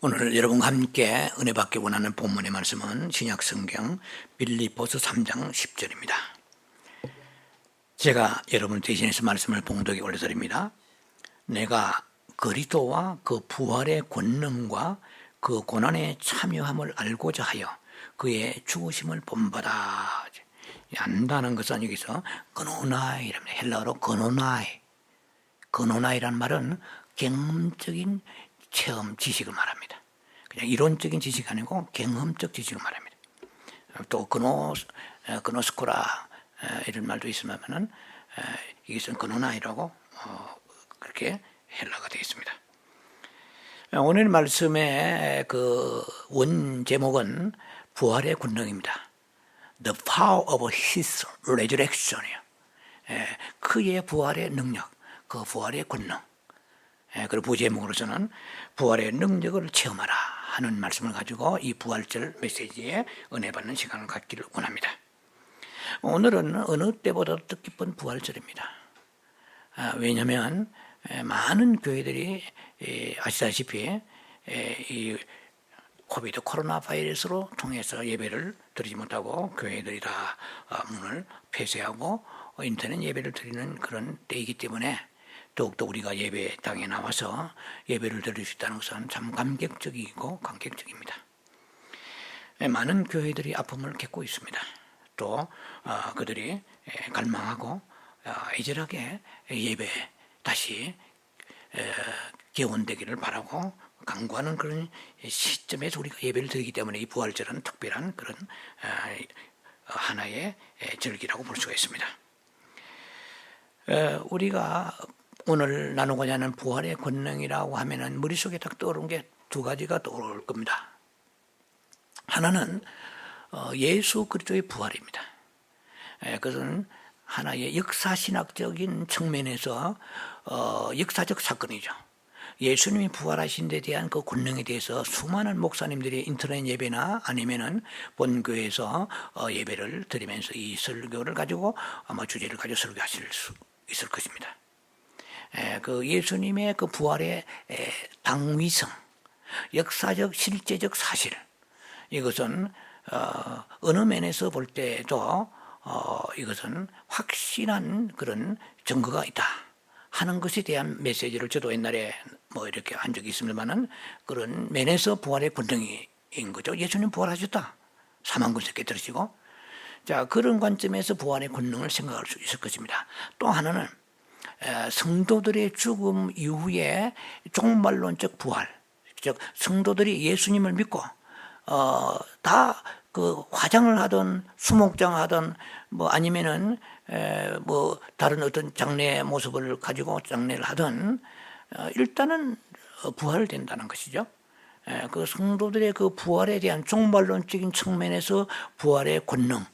오늘 여러분과 함께 은혜 받기 원하는 본문의 말씀은 신약 성경 빌립보서 3장 10절입니다. 제가 여러분 대신해서 말씀을 봉독에 올려드립니다. 내가 그리스도와 그 부활의 권능과 그 고난에 참여함을 알고자 하여 그의 죽으심을 본받아. 안다는 것은 여기서 그노나이랍니다. 헬라어로 그노나이라는 말은 경험적인 체험 지식을 말합니다. 그냥 이론적인 지식이 아니고 경험적 지식을 말합니다. 또 그노스코라 이런 말도 있으면은 이것은 그노나이라고 그렇게 헬라가 되어 있습니다. 오늘 말씀의 그 원 제목은 부활의 권능입니다. The power of His resurrection이요. 그의 부활의 능력, 그 부활의 권능. 그리고 부제목으로서는 부활의 능력을 체험하라 하는 말씀을 가지고 이 부활절 메시지에 은혜 받는 시간을 갖기를 원합니다. 오늘은 어느 때보다도 뜻깊은 부활절입니다. 왜냐하면 많은 교회들이 아시다시피 이 코비드 코로나 바이러스로 통해서 예배를 드리지 못하고 교회들이 다 문을 폐쇄하고 인터넷 예배를 드리는 그런 때이기 때문에 더욱더 우리가 예배당에 나와서 예배를 드릴 수 있다는 것은 참 감격적이고 감격적입니다. 많은 교회들이 아픔을 겪고 있습니다. 또 그들이 갈망하고 애절하게 예배 다시 개원되기를 바라고 간구하는 그런 시점에서 우리가 예배를 드리기 때문에 이 부활절은 특별한 그런 하나의 절기라고 볼 수가 있습니다. 우리가 오늘 나누고자 하는 부활의 권능이라고 하면은 머릿속에 딱 떠오르는 게 두 가지가 떠오를 겁니다. 하나는 예수 그리스도의 부활입니다. 그것은 하나의 역사신학적인 측면에서 역사적 사건이죠. 예수님이 부활하신 데 대한 그 권능에 대해서 수많은 목사님들이 인터넷 예배나 아니면은 본교에서 예배를 드리면서 이 설교를 가지고 아마 주제를 가지고 설교하실 수 있을 것입니다. 그 예수님의 그 부활의 당위성, 역사적 실제적 사실, 이것은 어느 면에서 볼 때도 이것은 확실한 그런 증거가 있다 하는 것에 대한 메시지를 저도 옛날에 뭐 이렇게 한 적이 있습니다만은 그런 면에서 부활의 권능인 거죠. 예수님 부활하셨다. 사망 권세 깨뜨리시고, 자 그런 관점에서 부활의 권능을 생각할 수 있을 것입니다. 또 하나는 성도들의 죽음 이후에 종말론적 부활, 즉 성도들이 예수님을 믿고 다 그 화장을 하든 수목장 하든 뭐 아니면은 뭐 다른 어떤 장례 모습을 가지고 장례를 하든 일단은 부활된다는 것이죠. 그 성도들의 그 부활에 대한 종말론적인 측면에서 부활의 권능,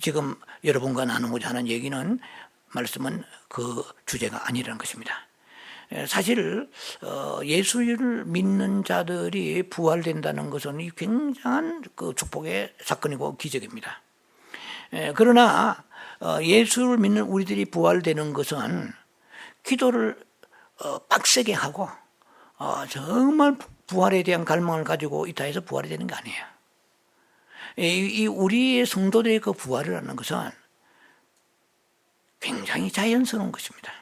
지금 여러분과 나누고자 하는 얘기는 말씀은 그 주제가 아니라는 것입니다. 사실 예수를 믿는 자들이 부활된다는 것은 굉장한 그 축복의 사건이고 기적입니다. 그러나 예수를 믿는 우리들이 부활되는 것은 기도를 빡세게 하고 정말 부활에 대한 갈망을 가지고 있다 해서 부활이 되는 게 아니에요. 이 우리의 성도들의 그 부활이라는 것은 굉장히 자연스러운 것입니다.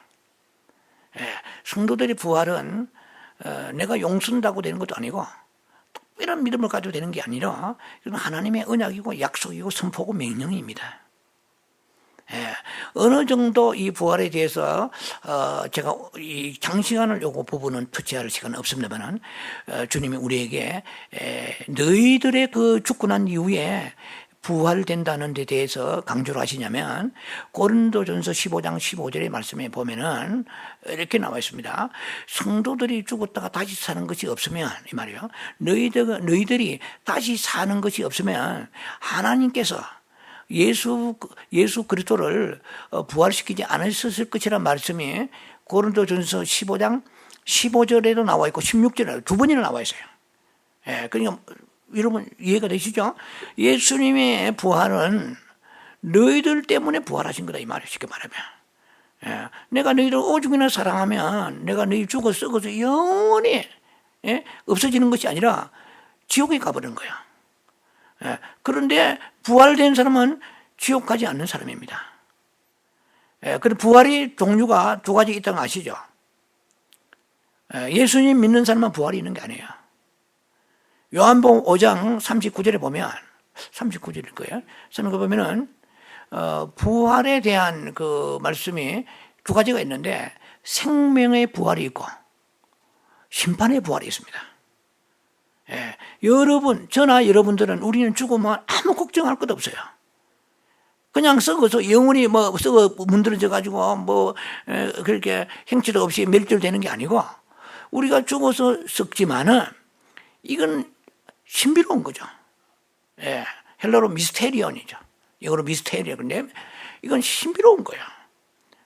성도들의 부활은 내가 용쓴다고 되는 것도 아니고 특별한 믿음을 가지고 되는 게 아니라 하나님의 언약이고 약속이고 선포고 명령입니다. 어느 정도 이 부활에 대해서 제가 이 장시간을 요거 부분은 투치할 시간은 없습니다만 주님이 우리에게 너희들의 그 죽고 난 이후에 부활된다는 데 대해서 강조를 하시냐면 고린도전서 15장 15절의 말씀에 보면은 이렇게 나와 있습니다. 성도들이 죽었다가 다시 사는 것이 없으면, 이 말이요, 너희들이 다시 사는 것이 없으면 하나님께서 예수 그리스도를 부활시키지 않으셨을 것이라는 말씀이 고린도전서 15장 15절에도 나와 있고 16절에 두 번이나 나와 있어요. 그러니까 여러분 이해가 되시죠? 예수님의 부활은 너희들 때문에 부활하신 거다 이 말이에요. 쉽게 말하면 내가 너희를 오죽이나 사랑하면 내가 너희 죽어 썩어서 영원히 없어지는 것이 아니라 지옥에 가버리는 거야. 그런데 부활된 사람은 지옥 가지 않는 사람입니다. 그리고 부활의 종류가 두 가지 있다는 거 아시죠? 예수님 믿는 사람은 부활이 있는 게 아니에요. 요한복음 5장 39절에 보면 39절일 거예요. 그거 보면은 부활에 대한 그 말씀이 두 가지가 있는데 생명의 부활이 있고 심판의 부활이 있습니다. 여러분, 저나 여러분들은 우리는 죽으면 아무 걱정할 것 없어요. 그냥 썩어서 영혼이 썩어 문드러져 가지고 그렇게 형체도 없이 멸절되는 게 아니고 우리가 죽어서 썩지만은 이건 신비로운 거죠. 헬라로 미스테리온이죠. 영어로 미스테리온. 근데 이건 신비로운 거야.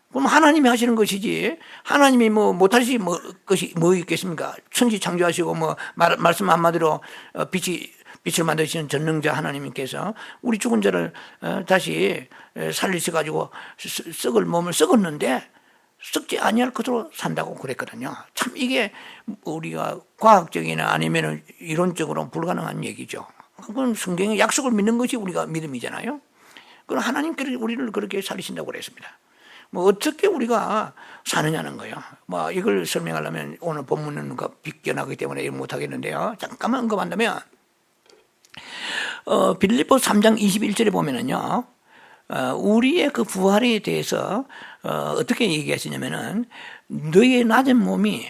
그럼 하나님이 하시는 것이지 하나님이 못하시 것이 뭐 있겠습니까? 천지 창조하시고 말씀 한마디로 빛을 만드시는 전능자 하나님께서 우리 죽은 자를 다시 살리셔가지고 썩을 몸을 썩었는데 썩지 아니할 것으로 산다고 그랬거든요. 참 이게 우리가 과학적이나 아니면 이론적으로 불가능한 얘기죠. 그건 성경의 약속을 믿는 것이 우리가 믿음이잖아요. 그럼 하나님께서 우리를 그렇게 살리신다고 그랬습니다. 어떻게 우리가 사느냐는 거예요. 이걸 설명하려면 오늘 본문은 비껴나기 때문에 못 하겠는데요. 잠깐만 언급한다면 빌립보 3장 21절에 보면은요, 우리의 그 부활에 대해서 어떻게 얘기하시냐면은 너의 낮은 몸이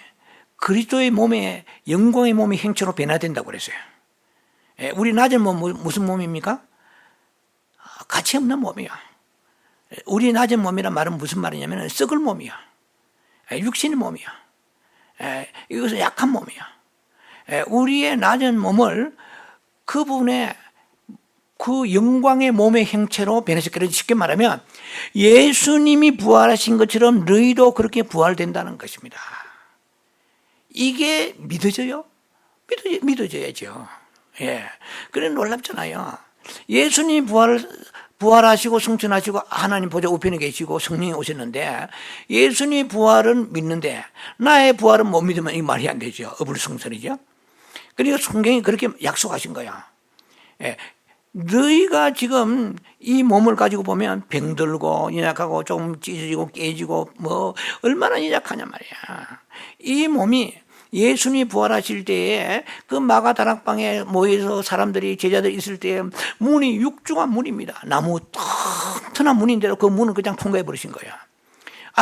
그리스도의 몸의 영광의 몸의 형체로 변화된다고 그랬어요. 우리 낮은 몸 무슨 몸입니까? 가치 없는 몸이야. 우리 낮은 몸이란 말은 무슨 말이냐면 썩을 몸이야. 육신의 몸이야. 이것은 약한 몸이야. 우리의 낮은 몸을 그분의 그 영광의 몸의 형체로 변해서 쉽게 말하면 예수님이 부활하신 것처럼 너희도 그렇게 부활된다는 것입니다. 이게 믿어져요? 믿어져야죠. 그래 놀랍잖아요. 예수님 부활하시고 승천하시고 하나님 보좌 우편에 계시고 성령이 오셨는데 예수님 부활은 믿는데 나의 부활은 못 믿으면 이 말이 안 되죠. 어불성설이죠. 그러니까 성경이 그렇게 약속하신 거야. 너희가 지금 이 몸을 가지고 보면 병들고 연약하고 좀 찢어지고 깨지고 얼마나 연약하냐 말이야. 이 몸이 예수님이 부활하실 때에 그 마가 다락방에 모여서 사람들이 제자들이 있을 때 문이 육중한 문입니다. 나무 튼튼한 문인데도 그 문을 그냥 통과해 버리신 거예요.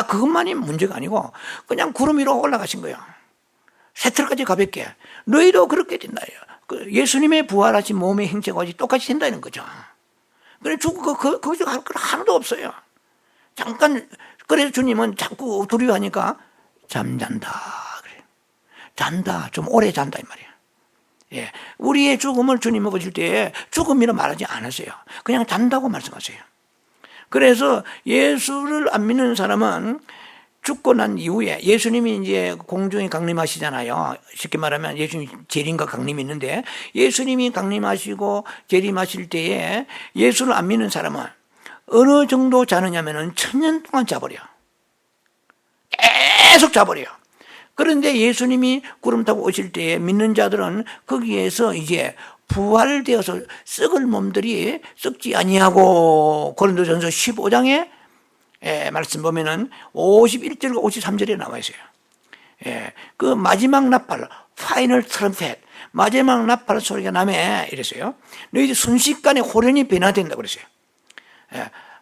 그것만이 문제가 아니고 그냥 구름 위로 올라가신 거예요. 새틀까지 가볍게. 너희도 그렇게 된다. 예수님의 부활하신 몸의 형체가 똑같이 된다는 거죠. 그래 거기서 할 건 하나도 없어요. 잠깐 그래서 주님은 자꾸 두려워하니까 잠잔다 그래요. 잔다 좀 오래 잔다 이 말이에요. 우리의 죽음을 주님이 보실 때 죽음이라 말하지 않으세요. 그냥 잔다고 말씀하세요. 그래서 예수를 안 믿는 사람은 죽고 난 이후에 예수님이 이제 공중에 강림하시잖아요. 쉽게 말하면 예수님 재림과 강림이 있는데 예수님이 강림하시고 재림하실 때에 예수를 안 믿는 사람은 어느 정도 자느냐면은 1000년 동안 자버려. 계속 자버려. 그런데 예수님이 구름 타고 오실 때에 믿는 자들은 거기에서 이제 부활되어서 썩을 몸들이 썩지 아니하고 고린도전서 15장에 말씀 보면은 51절과 53절에 나와 있어요. 그 마지막 나팔, 파이널 트럼펫, 마지막 나팔 소리가 나면 이랬어요. 너희들 순식간에 호련히 변화된다고 그랬어요.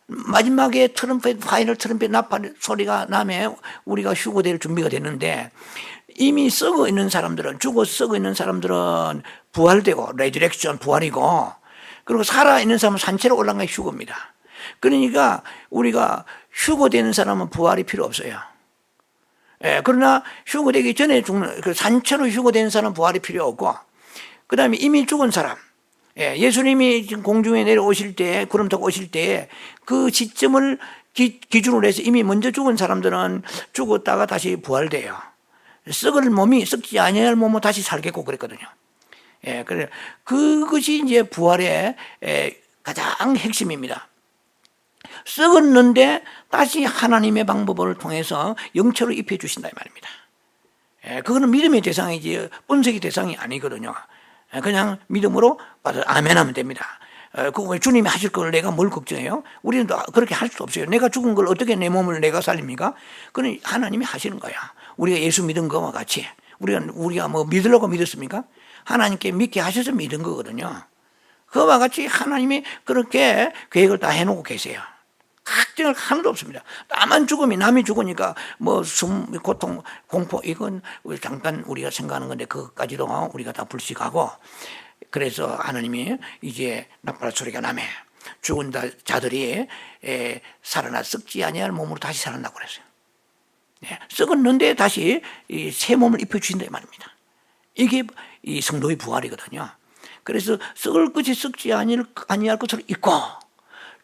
마지막에 트럼펫, 파이널 트럼펫 나팔 소리가 나면 우리가 휴거될 준비가 됐는데 이미 썩어 있는 사람들은, 죽어서 썩어 있는 사람들은 부활되고, 레저렉션 부활이고, 그리고 살아있는 사람은 산채로 올라간 게 휴거입니다. 그러니까 우리가 휴거되는 사람은 부활이 필요 없어요. 그러나 휴거되기 전에 죽는, 산채로 휴거되는 사람은 부활이 필요 없고, 그 다음에 이미 죽은 사람, 예수님이 지금 공중에 내려오실 때, 구름 타고 오실 때, 그 시점을 기준으로 해서 이미 먼저 죽은 사람들은 죽었다가 다시 부활돼요. 썩을 몸이 썩지 아니할 몸은 다시 살겠고 그랬거든요. 그래 그것이 이제 부활의 가장 핵심입니다. 썩었는데 다시 하나님의 방법을 통해서 영체로 입혀 주신다 이 말입니다. 그거는 믿음의 대상이지 분석의 대상이 아니거든요. 그냥 믿음으로 받아 아멘하면 됩니다. 그 주님이 하실 걸 내가 뭘 걱정해요? 우리는 그렇게 할 수 없어요. 내가 죽은 걸 어떻게 내 몸을 내가 살립니까? 그건 하나님이 하시는 거야. 우리가 예수 믿은 거와 같이 우리가 뭐 믿으려고 믿었습니까? 하나님께 믿게 하셔서 믿은 거거든요. 그와 같이 하나님이 그렇게 계획을 다 해놓고 계세요. 걱정을 하나도 없습니다. 나만 죽으면 남이 죽으니까 뭐 고통, 공포 이건 잠깐 우리가 생각하는 건데 그것까지도 우리가 다 불식하고 그래서 하나님이 이제 나팔 소리가 나매 죽은 자들이 살아나 썩지 아니할 몸으로 다시 살아나고 그랬어요. 썩었는데 다시 새 몸을 입혀주신다 이 말입니다. 이게 이 성도의 부활이거든요. 그래서 썩을 것이 썩지 아니할 것을 입고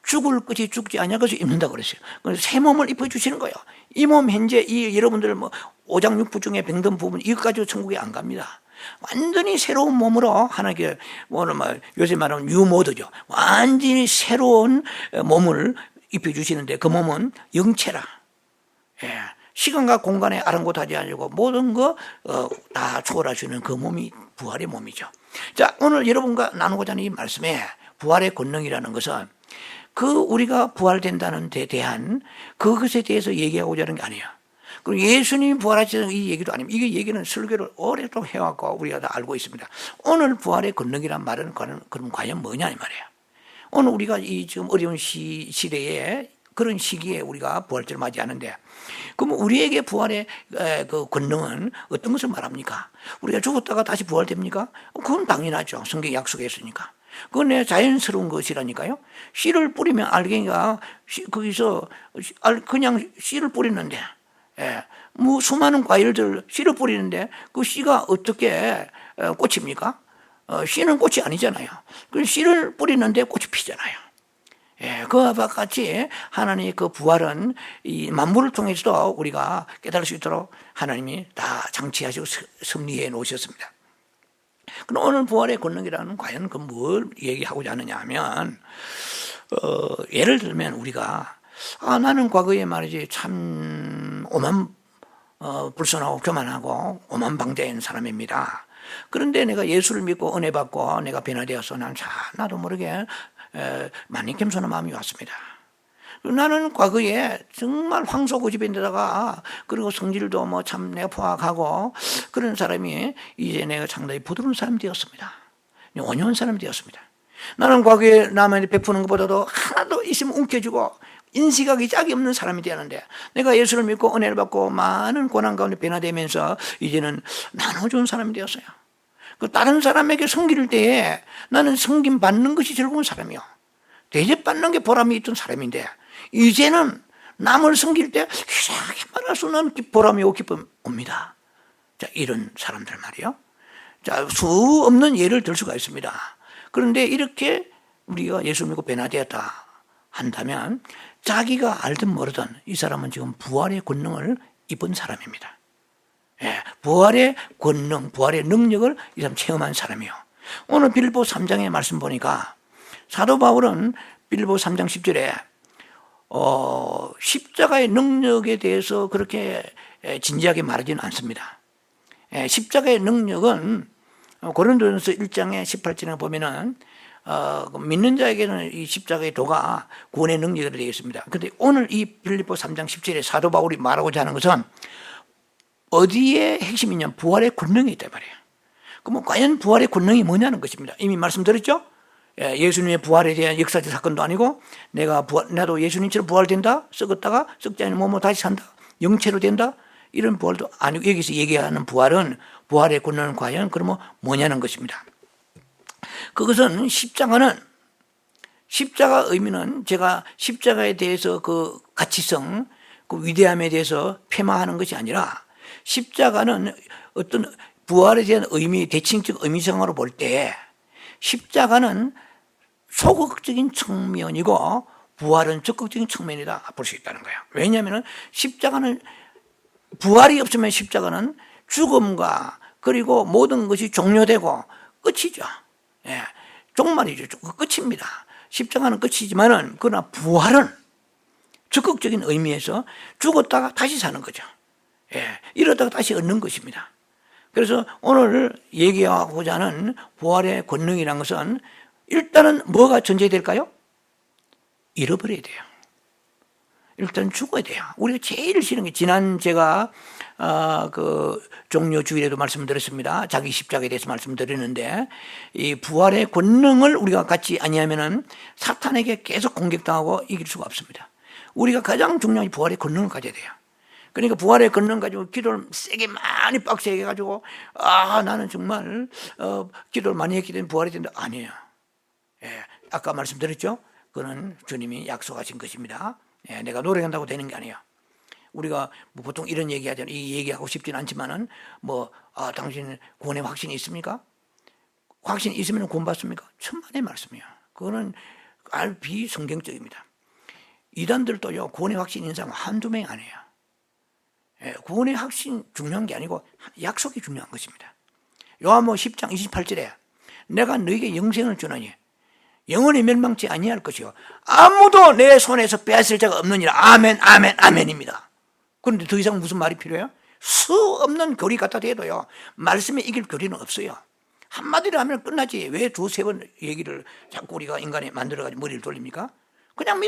죽을 것이 죽지 아니할 것을 입는다고 그랬어요. 그래서 새 몸을 입혀주시는 거예요. 이 몸 현재 이 여러분들 뭐 오장육부 중에 병든 부분 이것 가지고 천국에 안 갑니다. 완전히 새로운 몸으로 하나님께 요새 말하면 뉴모드죠. 완전히 새로운 몸을 입혀주시는데 그 몸은 영체라. 시간과 공간에 아랑곳하지 않고 모든 거 다 초월하시는 그 몸이 부활의 몸이죠. 자, 오늘 여러분과 나누고자 하는 이 말씀에 부활의 권능이라는 것은 우리가 부활된다는 데 대한 그것에 대해서 얘기하고자 하는 게 아니에요. 그리고 예수님이 부활하시는 이 얘기도 아닙니다. 이게 얘기는 설교를 오랫동안 해왔고 우리가 다 알고 있습니다. 오늘 부활의 권능이란 말은 그럼 과연 뭐냐 이 말이에요. 오늘 우리가 이 지금 어려운 시대에 그런 시기에 우리가 부활절을 맞이하는데 그럼 우리에게 부활의 그 권능은 어떤 것을 말합니까? 우리가 죽었다가 다시 부활됩니까? 그건 당연하죠. 성경에 약속했으니까. 그건 내 자연스러운 것이라니까요. 씨를 뿌리면 알갱이가 거기서 그냥 씨를 뿌리는데 뭐 수많은 과일들 씨를 뿌리는데 그 씨가 어떻게 꽃입니까? 씨는 꽃이 아니잖아요. 그 씨를 뿌리는데 꽃이 피잖아요. 그와 같이 하나님의 그 부활은 이 만물을 통해서도 우리가 깨달을 수 있도록 하나님이 다 장치하시고 섭리해 놓으셨습니다. 그럼 오늘 부활의 권능이라는 과연 뭘 얘기하고자 하느냐 하면 예를 들면 우리가 나는 과거에 말이지 참 불순하고 교만하고 오만방자인 사람입니다. 그런데 내가 예수를 믿고 은혜 받고 내가 변화되어서 나도 모르게 많이 겸손한 마음이 왔습니다. 나는 과거에 정말 황소고집인데다가 그리고 성질도 뭐 참 내가 포악하고 그런 사람이 이제 내가 상당히 부드러운 사람이 되었습니다. 온유한 사람이 되었습니다. 나는 과거에 남한테 베푸는 것보다도 하나도 있으면 움켜쥐고 인식하기 짝이 없는 사람이 되었는데 내가 예수를 믿고 은혜를 받고 많은 고난 가운데 변화되면서 이제는 나눠준 사람이 되었어요. 다른 사람에게 섬길 때에 나는 섬김 받는 것이 즐거운 사람이요. 대접받는 게 보람이 있던 사람인데 이제는 남을 섬길 때 이상하게 말할 수 없는 보람이 오고 기쁨이 옵니다. 자, 이런 사람들 말이요. 자, 수 없는 예를 들 수가 있습니다. 그런데 이렇게 우리가 예수 믿고 변화되었다 한다면 자기가 알든 모르든 이 사람은 지금 부활의 권능을 입은 사람입니다. 부활의 권능, 부활의 능력을 이 사람 체험한 사람이요. 오늘 빌립보 3장의 말씀 보니까 사도 바울은 빌립보 3장 10절에 십자가의 능력에 대해서 그렇게 진지하게 말하지는 않습니다. 십자가의 능력은 고린도전서 1장의 18절에 보면은 믿는 자에게는 이 십자가의 도가 구원의 능력이 되어 있습니다. 그런데 오늘 이 빌립보 3장 10절에 사도 바울이 말하고자 하는 것은 어디에 핵심이 있냐면 부활의 권능이 있단 말이에요. 그러면 과연 부활의 권능이 뭐냐는 것입니다. 이미 말씀드렸죠? 예수님의 부활에 대한 역사적 사건도 아니고 나도 예수님처럼 부활된다? 썩었다가 썩지 않은 몸으로 다시 산다? 영체로 된다? 이런 부활도 아니고 여기서 얘기하는 부활은 부활의 권능은 과연 그러면 뭐냐는 것입니다. 그것은 십자가 의미는 제가 십자가에 대해서 그 가치성, 그 위대함에 대해서 폐마하는 것이 아니라 십자가는 어떤 부활에 대한 의미, 대칭적 의미성으로 볼 때 십자가는 소극적인 측면이고 부활은 적극적인 측면이다 볼 수 있다는 거예요. 왜냐하면 십자가는 부활이 없으면 십자가는 죽음과 그리고 모든 것이 종료되고 끝이죠. 종말이죠. 끝입니다. 십자가는 끝이지만은 그러나 부활은 적극적인 의미에서 죽었다가 다시 사는 거죠. 이러다가 다시 얻는 것입니다. 그래서 오늘 얘기하고자 하는 부활의 권능이라는 것은 일단은 뭐가 전제될까요? 잃어버려야 돼요. 일단 죽어야 돼요. 우리가 제일 싫은 게, 지난 제가 그 종료 주일에도 말씀드렸습니다. 자기 십자가에 대해서 말씀드렸는데, 이 부활의 권능을 우리가 갖지 아니하면은 사탄에게 계속 공격당하고 이길 수가 없습니다. 우리가 가장 중요한 부활의 권능을 가져야 돼요. 그러니까 부활의 권능 가지고 기도를 세게 많이 빡세게 해가지고 나는 정말 기도를 많이 했기 때문에 부활이 된다. 아니에요. 아까 말씀드렸죠. 그거는 주님이 약속하신 것입니다. 내가 노력한다고 되는 게 아니에요. 우리가 뭐 보통 이런 얘기하잖아요. 이 얘기하고 싶지는 않지만은 당신 구원의 확신이 있습니까? 확신이 있으면 구원 받습니까? 천만의 말씀이에요. 그거는 아주 비성경적입니다. 이단들도요, 구원의 확신 있는 사람 한두 명이 아니에요. 구원의 확신 중요한 게 아니고 약속이 중요한 것입니다. 요한복음 10장 28절에 내가 너에게 영생을 주노니 영원히 멸망치 아니할 것이요 아무도 내 손에서 빼앗을 자가 없느니라. 아멘, 아멘, 아멘입니다. 그런데 더 이상 무슨 말이 필요해요? 수 없는 교리 갖다 대도요, 말씀에 이길 교리는 없어요. 한마디로 하면 끝나지. 왜 두세 번 얘기를 자꾸 우리가 인간이 만들어가지고 머리를 돌립니까? 그냥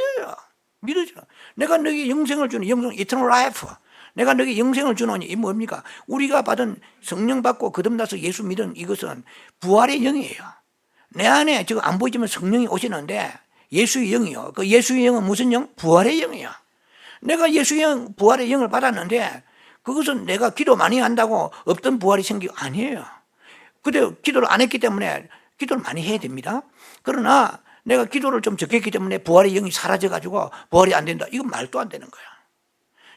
믿어줘. 내가 너에게 영생을 주니, eternal life. 내가 너에게 영생을 주노니, 이 뭡니까? 우리가 받은 성령 받고 거듭나서 예수 믿은 이것은 부활의 영이에요. 내 안에 지금 안 보이지만 성령이 오시는데 예수의 영이요. 그 예수의 영은 무슨 영? 부활의 영이요. 내가 예수의 영, 부활의 영을 받았는데 그것은 내가 기도 많이 한다고 없던 부활이 생기고 아니에요. 그때 기도를 안 했기 때문에 기도를 많이 해야 됩니다. 그러나 내가 기도를 좀 적게 했기 때문에 부활의 영이 사라져가지고 부활이 안 된다. 이건 말도 안 되는 거야.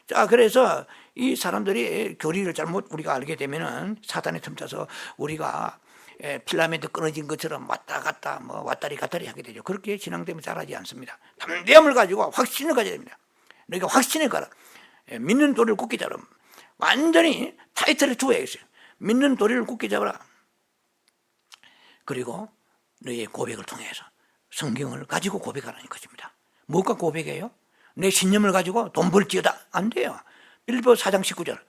자, 그래서 이 사람들이 교리를 잘못 우리가 알게 되면은 사탄에 틈타서 우리가 필라멘트 끊어진 것처럼 왔다 갔다 왔다리 갔다리 하게 되죠. 그렇게 진행되면 잘하지 않습니다. 담대함을 가지고 확신을 가져야 됩니다. 그러니까 확신을 가라. 믿는 도리를 굳게 잡으라. 완전히 타이틀을 주어야겠어요. 믿는 도리를 굳게 잡아라. 그리고 너의 고백을 통해서 성경을 가지고 고백하라는 것입니다. 뭐가 고백해요? 내 신념을 가지고 돈 벌지어다. 안 돼요. 빌보 4장 19절.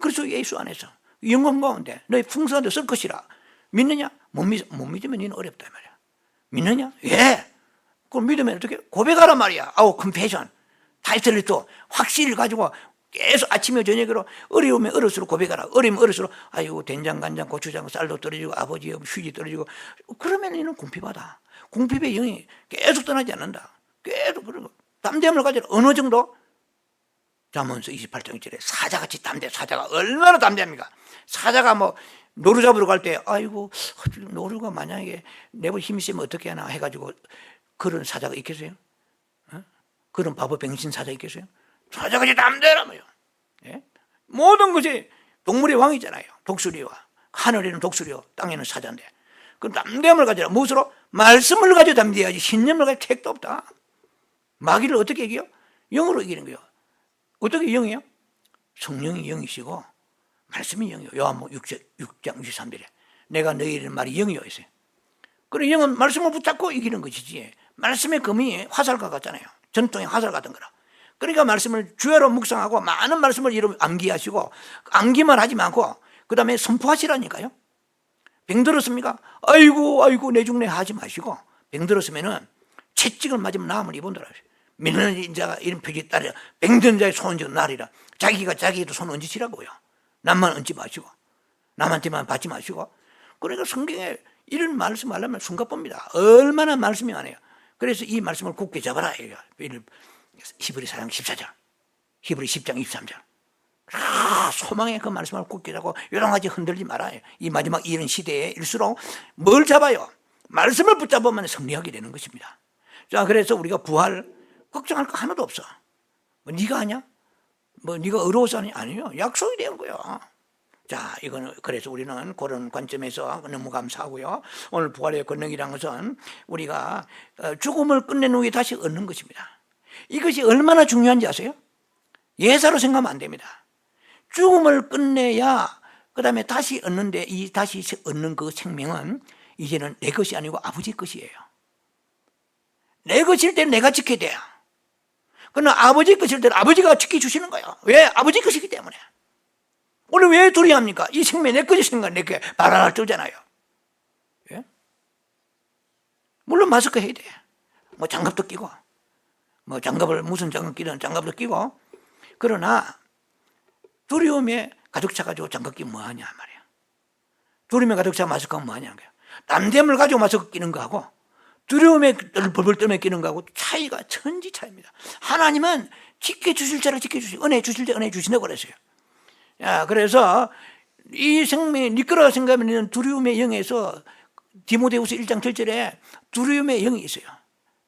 그래서 예수 안에서 영광 가운데 너의 풍성한데 쓸 것이라. 믿느냐? 못 믿으면 너는 어렵다 말이야. 믿느냐? 예. 그럼 믿으면 어떻게? 고백하란 말이야. confession. 타이틀을 또 확실히 가지고 계속 아침에 저녁으로 어려우면 어려울수록 고백하라. 어려우면 어려울수록 아이고 된장 간장 고추장 쌀도 떨어지고 아버지 휴지 떨어지고 그러면 너는 궁핍하다. 궁핍의 영이 계속 떠나지 않는다. 계속 그러고 담대함을 가지라. 어느 정도? 잠언서 28장 1절에 사자같이 담대. 사자가 얼마나 담대합니까? 사자가 노루 잡으러 갈 때 아이고 노루가 만약에 내버 힘이 세면 어떻게 하나 해가지고 그런 사자가 있겠어요? 그런 바보 병신 사자 있겠어요? 사자같이 담대라며요. 예? 모든 것이 동물의 왕이잖아요. 독수리와 하늘에는 독수리요 땅에는 사자인데 그 담대함을 가지라. 무엇으로? 말씀을 가지고 담대해야지. 신념을 가지고 택도 없다. 마귀를 어떻게 이겨요? 영으로 이기는 거예요. 어떻게 영이에요? 성령이 영이시고 말씀이 영이요. 요한복음 6장 63절에 내가 너희의 말이 영이요 했어요. 그래 영은 말씀을 붙잡고 이기는 것이지. 말씀의 검이 화살과 같잖아요. 전통의 화살 같은 거라. 그러니까 말씀을 주야로 묵상하고 많은 말씀을 여러분 암기하시고 암기만 하지 않고 그 다음에 선포하시라니까요. 병 들었습니까? 아이고 내중내 하지 마시고 병 들었으면은 채찍을 맞으면 나음을 입은다라. 믿는 자가 이런 표지 따르라. 병든 자의 손 얹은 날이라. 자기가 자기도 손 얹으시라고요. 남만 얹지 마시고 남한테만 받지 마시고. 그러니까 성경에 이런 말씀 하려면 숨가봅니다. 얼마나 말씀이 많아요. 그래서 이 말씀을 굳게 잡아라. 히브리 4장 14절 히브리 10장 23절 소망의 그 말씀을 굳게 잡고 요랑하지 흔들지 말아요. 이 마지막 이런 시대에일수록 뭘 잡아요? 말씀을 붙잡으면 승리하게 되는 것입니다. 자, 그래서 우리가 부활 걱정할 거 하나도 없어. 네가 하냐? 네가 어려워서 하냐? 아니요. 약속이 되는 거예요. 자, 이거는 그래서 우리는 그런 관점에서 너무 감사하고요. 오늘 부활의 권능이라는 것은 우리가 죽음을 끝낸 후에 다시 얻는 것입니다. 이것이 얼마나 중요한지 아세요? 예사로 생각하면 안 됩니다. 죽음을 끝내야 그 다음에 다시 얻는데 이 다시 얻는 그 생명은 이제는 내 것이 아니고 아버지 것이에요. 내 것일 때는 내가 지켜야 돼요. 그러나 아버지 것일 때는 아버지가 지켜주시는 거예요. 왜? 아버지 것이기 때문에. 우리 왜 두려워합니까? 이 생명이 내 것이니까 내게 바라라 뜨잖아요. 예? 물론 마스크 해야 돼. 뭐 장갑도 끼고, 뭐 장갑을 무슨 장갑 끼든 장갑도 끼고. 그러나 두려움에 가득 차가지고 장갑 끼면 뭐하냐 말이야. 두려움에 가득 차 마스크 하면 뭐하냐는 거야. 담대함을 가지고 마스크 끼는 거하고 두려움에 벌벌 떨며 끼는 거하고 차이가 천지 차이입니다. 하나님은 지켜주실 자를 지켜주시고 은혜 주실 때 은혜 주신다고 그랬어요. 야, 그래서 이 생명이 네 거라고 생각하면 두려움의 영에서 디모데후서 1장 7절에 두려움의 영이 있어요.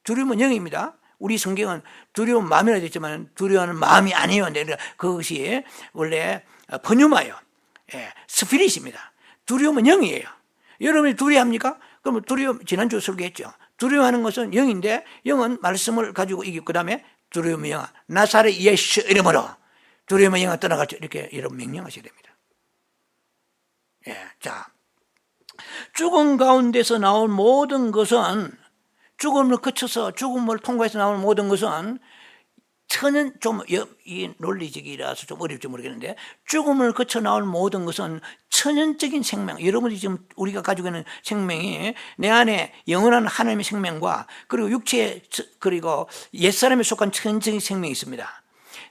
두려움은 영입니다. 우리 성경은 두려움 마음이라 했지만 두려워하는 마음이 아니에요. 그것이 원래 번유마예요. 예, 스피릿입니다. 두려움은 영이에요. 여러분이 두려워합니까? 그러면 두려움, 지난주 설교했죠. 두려워하는 것은 영인데 영은 말씀을 가지고 이기고 그 다음에 두려움의 영아 나사렛 예수 이름으로 두려움의 영아 떠나갈지 이렇게 여러분 명령하셔야 됩니다. 예, 자, 죽음 가운데서 나온 모든 것은 죽음을 거쳐서 죽음을 통과해서 나오는 모든 것은 이 논리적이라서 좀 어려울지 모르겠는데 죽음을 거쳐 나올 모든 것은 천연적인 생명, 여러분이 지금 우리가 가지고 있는 생명이 내 안에 영원한 하나님의 생명과 그리고 육체 그리고 옛사람에 속한 천연적인 생명이 있습니다.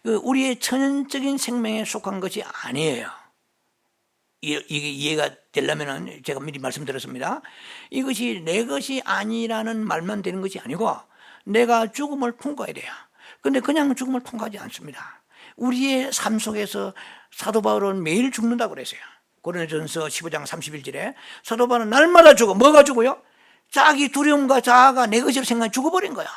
우리의 천연적인 생명에 속한 것이 아니에요. 이게 이해가 되려면 제가 미리 말씀드렸습니다. 이것이 내 것이 아니라는 말만 되는 것이 아니고 내가 죽음을 통과해야 돼요. 그런데 그냥 죽음을 통과하지 않습니다. 우리의 삶 속에서 사도 바울은 매일 죽는다고 그랬어요. 고린도전서 15장 31절에 사도 바울은 날마다 죽어. 뭐가 죽어요? 자기 두려움과 자아가 내 것이라고 생각해 죽어버린 거야.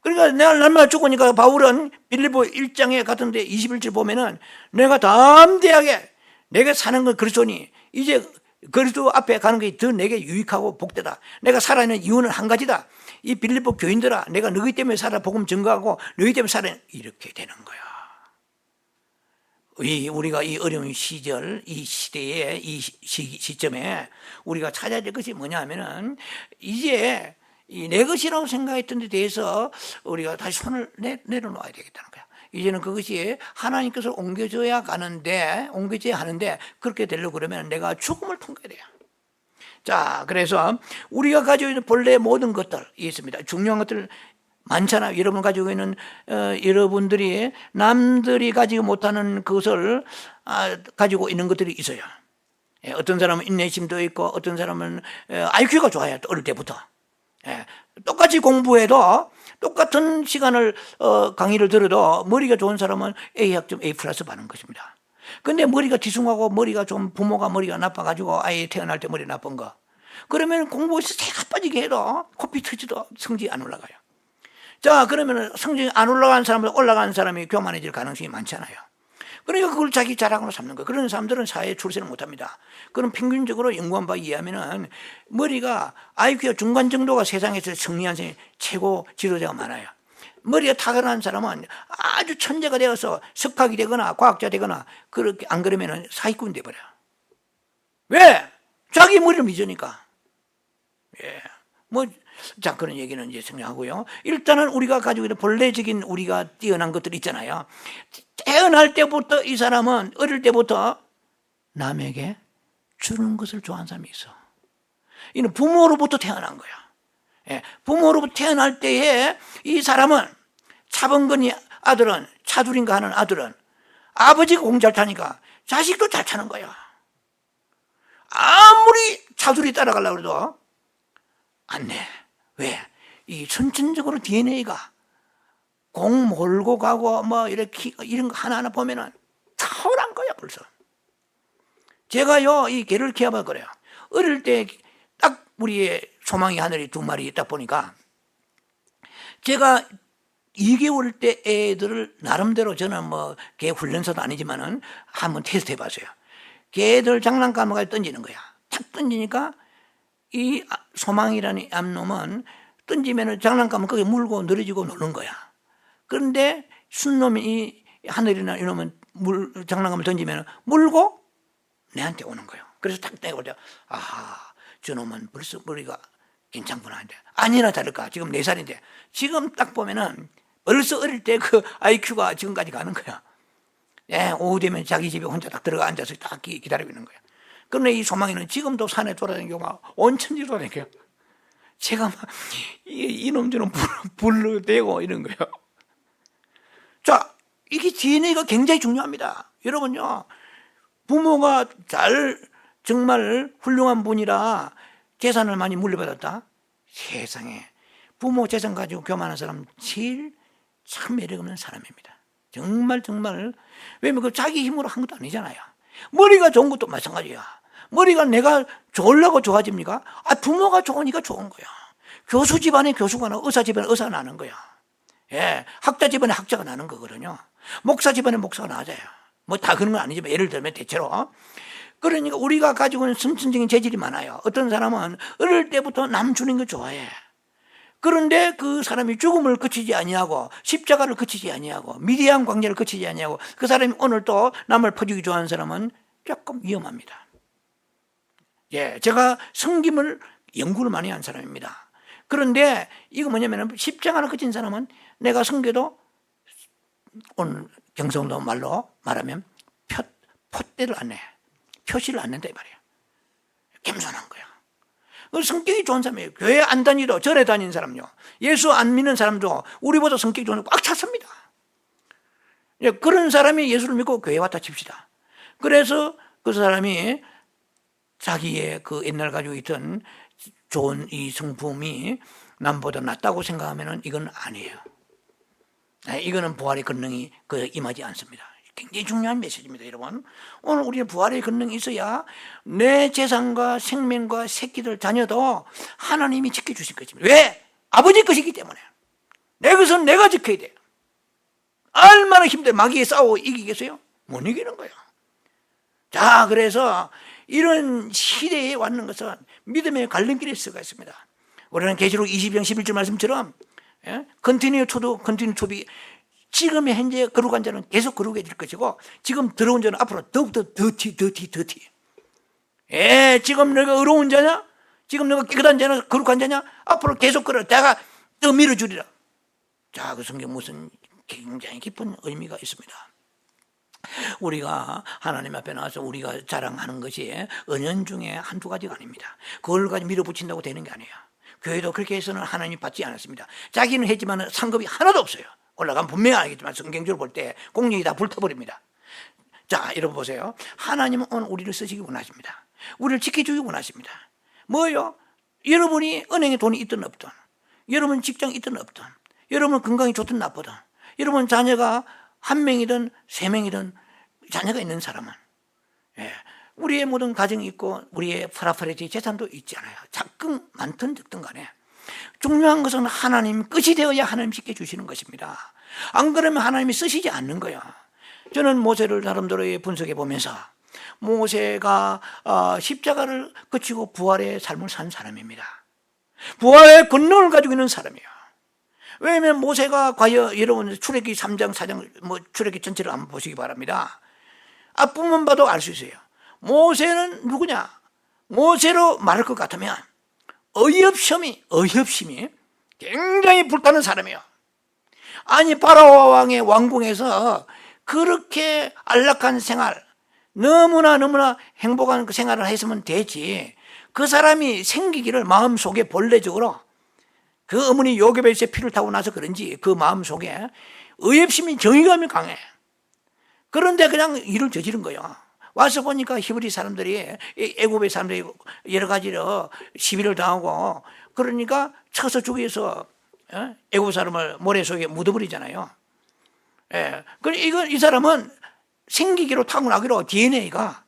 그러니까 내가 날마다 죽으니까 바울은 빌립보 1장에 같은데 21절 보면은 내가 담대하게 내가 사는 건 그리스도니 이제 그리스도 앞에 가는 게 더 내게 유익하고 복되다. 내가 살아있는 이유는 한 가지다. 이 빌립보 교인들아, 내가 너희 때문에 살아 복음 증거하고 너희 때문에 살아 이렇게 되는 거야. 우리가 이 어려운 시절, 이 시대에 이 시점에 우리가 찾아야 될 것이 뭐냐 하면은 이제 내 것이라고 생각했던 데 대해서 우리가 다시 손을 내려놓아야 되겠다는 거야. 이제는 그것이 하나님께서 옮겨져야 하는데 그렇게 되려고 그러면 내가 죽음을 통과해야 돼요. 자, 그래서 우리가 가지고 있는 본래 모든 것들이 있습니다. 중요한 것들 많잖아요. 여러분 가지고 있는 여러분들이 남들이 가지고 못하는 그것을 가지고 있는 것들이 있어요. 어떤 사람은 인내심도 있고 어떤 사람은 IQ가 좋아요. 어릴 때부터. 똑같이 공부해도 똑같은 시간을 강의를 들어도 머리가 좋은 사람은 A학점 A 플러스 받는 것입니다. 근데 머리가 뒤숭하고 머리가 좀 부모가 머리가 나빠가지고 아이 태어날 때 머리 나쁜 거 그러면 공부에서 새가 빠지게 해도 코피 터지도 성적이 안 올라가요. 자, 그러면 성적이 안 올라가는 사람보다 올라가는 사람이 교만해질 가능성이 많잖아요. 그러니까 그걸 자기 자랑으로 삼는 거예요. 그런 사람들은 사회에 출세를 못합니다. 그럼 평균적으로 연구한 바에 의하면 머리가 IQ가 중간 정도가 세상에서 승리한 사람이 최고 지도자가 많아요. 머리가 탁월한 사람은 아주 천재가 되어서 석학이 되거나 과학자 되거나 그렇게 안 그러면 사기꾼이 돼버려요. 왜? 자기 머리를 믿으니까. 예. 자, 그런 얘기는 이제 생략하고요. 일단은 우리가 가지고 있는 본래적인 우리가 뛰어난 것들이 있잖아요. 태어날 때부터 이 사람은 어릴 때부터 남에게 주는 것을 좋아하는 사람이 있어. 이는 부모로부터 태어난 거야. 예, 부모로부터 태어날 때에 이 사람은 차범근이 아들은 차두린가 하는 아들은 아버지가 공 잘 타니까 자식도 잘 타는 거야. 아무리 차두리 따라가려고 해도 안 돼. 왜? 이 선천적으로 DNA가 공 몰고 가고 뭐 이렇게 이런 거 하나하나 보면은 탁월한 거야 벌써. 제가요 이 개를 키워봐 그래요. 어릴 때 딱 우리의 소망이 하늘이 두 마리 딱 보니까 제가 2개월 때 애들을 나름대로 저는 뭐 개 훈련소도 아니지만은 한번 테스트 해봤어요. 개들 장난감을 던지는 거야. 탁 던지니까 이 소망이라는 암놈은 던지면은 장난감을 거기에 물고 늘어지고 노는 거야. 그런데 순놈이 이 하늘이나 이놈은 장난감을 던지면 물고 내한테 오는 거예요. 그래서 딱 내가 볼 때 아하 저놈은 벌써 머리가 괜찮구나 하는데 아니나 다를까 지금 4살인데 지금 딱 보면은 벌써 어릴 때 그 IQ가 지금까지 가는 거야. 예, 오후 되면 자기 집에 혼자 딱 들어가 앉아서 딱 기다리고 있는 거예요. 그런데 이 소망이는 지금도 산에 돌아다니고 막 온천지 돌아다니고요. 제가 막 이놈들은 불로 대고 이런 거예요. 자, 이게 DNA가 굉장히 중요합니다. 여러분요, 부모가 정말 훌륭한 분이라 재산을 많이 물려받았다. 세상에 부모 재산 가지고 교만한 사람 제일 참 매력 없는 사람입니다. 정말 왜냐면 그 자기 힘으로 한 것도 아니잖아요. 머리가 좋은 것도 마찬가지야. 머리가 내가 좋으려고 좋아집니까? 부모가 좋으니까 좋은 거야. 교수 집안에 교수가 나고 의사 집안에 의사가 나는 거야. 예, 학자 집안에 학자가 나는 거거든요. 목사 집안에 목사가 나아요. 뭐 다 그런 건 아니지만 예를 들면 대체로. 그러니까 우리가 가지고 있는 선천적인 재질이 많아요. 어떤 사람은 어릴 때부터 남 주는 거 좋아해. 그런데 그 사람이 죽음을 그치지 아니하고 십자가를 그치지 아니하고 미디안 광야를 그치지 아니하고 그 사람이 오늘 또 남을 퍼주기 좋아하는 사람은 조금 위험합니다. 예, 제가 성김을 연구를 많이 한 사람입니다. 그런데 이거 뭐냐면 십자가를 그친 사람은 내가 성겨도 오늘 경상도 말로 말하면 푯대를 안 내. 표시를 안 낸다 이 말이에요. 겸손한 거야. 성격이 좋은 사람이에요. 교회 안 다니도 절에 다니는 사람요. 예수 안 믿는 사람도 우리보다 성격이 좋은 사람 꽉 찼습니다. 그런 사람이 예수를 믿고 교회 왔다 칩시다. 그래서 그 사람이 자기의 그 옛날 가지고 있던 좋은 이 성품이 남보다 낫다고 생각하면 이건 아니에요. 이거는 부활의 권능이 임하지 않습니다. 굉장히 중요한 메시지입니다, 여러분. 오늘 우리의 부활의 권능이 있어야 내 재산과 생명과 새끼들 자녀도 하나님이 지켜주실 것입니다. 왜? 아버지 것이기 때문에. 내 것은 내가 지켜야 돼요. 얼마나 힘들어. 마귀에 싸우고 이기겠어요? 못 이기는 거예요. 자, 그래서 이런 시대에 왔는 것은 믿음의 갈림길일 수가 있습니다. 우리는 계시록 20장 11절 말씀처럼 컨티뉴 초비 지금의 현재 거룩한 자는 계속 거룩해질 것이고 지금 더러운 자는 앞으로 더욱더 더티. 지금 너가 의로운 자냐? 지금 너가 깨끗한 자냐? 거룩한 자냐? 앞으로 계속 내가 더 밀어주리라. 자, 그 성경 무슨 굉장히 깊은 의미가 있습니다. 우리가 하나님 앞에 나와서 우리가 자랑하는 것이 은연중에 한두 가지가 아닙니다. 그걸 가지고 밀어붙인다고 되는 게 아니에요. 교회도 그렇게 해서는 하나님 받지 않았습니다. 자기는 했지만 상급이 하나도 없어요. 올라가면 분명히 알겠지만 성경적으로 볼 때 공력이 다 불타버립니다. 자, 여러분 보세요. 하나님은 오늘 우리를 쓰시기 원하십니다. 우리를 지켜주기 원하십니다. 뭐요? 여러분이 은행에 돈이 있든 없든, 여러분 직장이 있든 없든, 여러분 건강이 좋든 나쁘든, 여러분 자녀가 한 명이든 세 명이든 자녀가 있는 사람은 우리의 모든 가정이 있고 우리의 프라퍼리티 재산도 있잖아요. 작든 많든 적든 간에 중요한 것은 하나님 끝이 되어야 하나님 지켜주시는 것입니다. 안 그러면 하나님이 쓰시지 않는 거야. 저는 모세를 나름대로 분석해 보면서 모세가 십자가를 그치고 부활의 삶을 산 사람입니다. 부활의 권능을 가지고 있는 사람이에요. 왜냐하면 모세가 과연 여러분 출애굽기 3장 4장 출애굽기 전체를 한번 보시기 바랍니다. 앞부분 봐도 알 수 있어요. 모세는 누구냐? 모세로 말할 것 같으면 어이없음이 굉장히 불타는 사람이에요. 아니 바라오 왕의 왕궁에서 그렇게 안락한 생활, 너무나 행복한 그 생활을 했으면 되지. 그 사람이 생기기를 마음속에 본래적으로 그 어머니 요게벳의 피를 타고 나서 그런지 그 마음속에 의협심이 정의감이 강해. 그런데 그냥 일을 저지른 거예요. 와서 보니까 히브리 사람들이 애굽의 사람들이 여러 가지로 시비를 당하고 그러니까 쳐서 죽여서 애굽 사람을 모래 속에 묻어버리잖아요. 이 사람은 생기기로 타고나기로 DNA가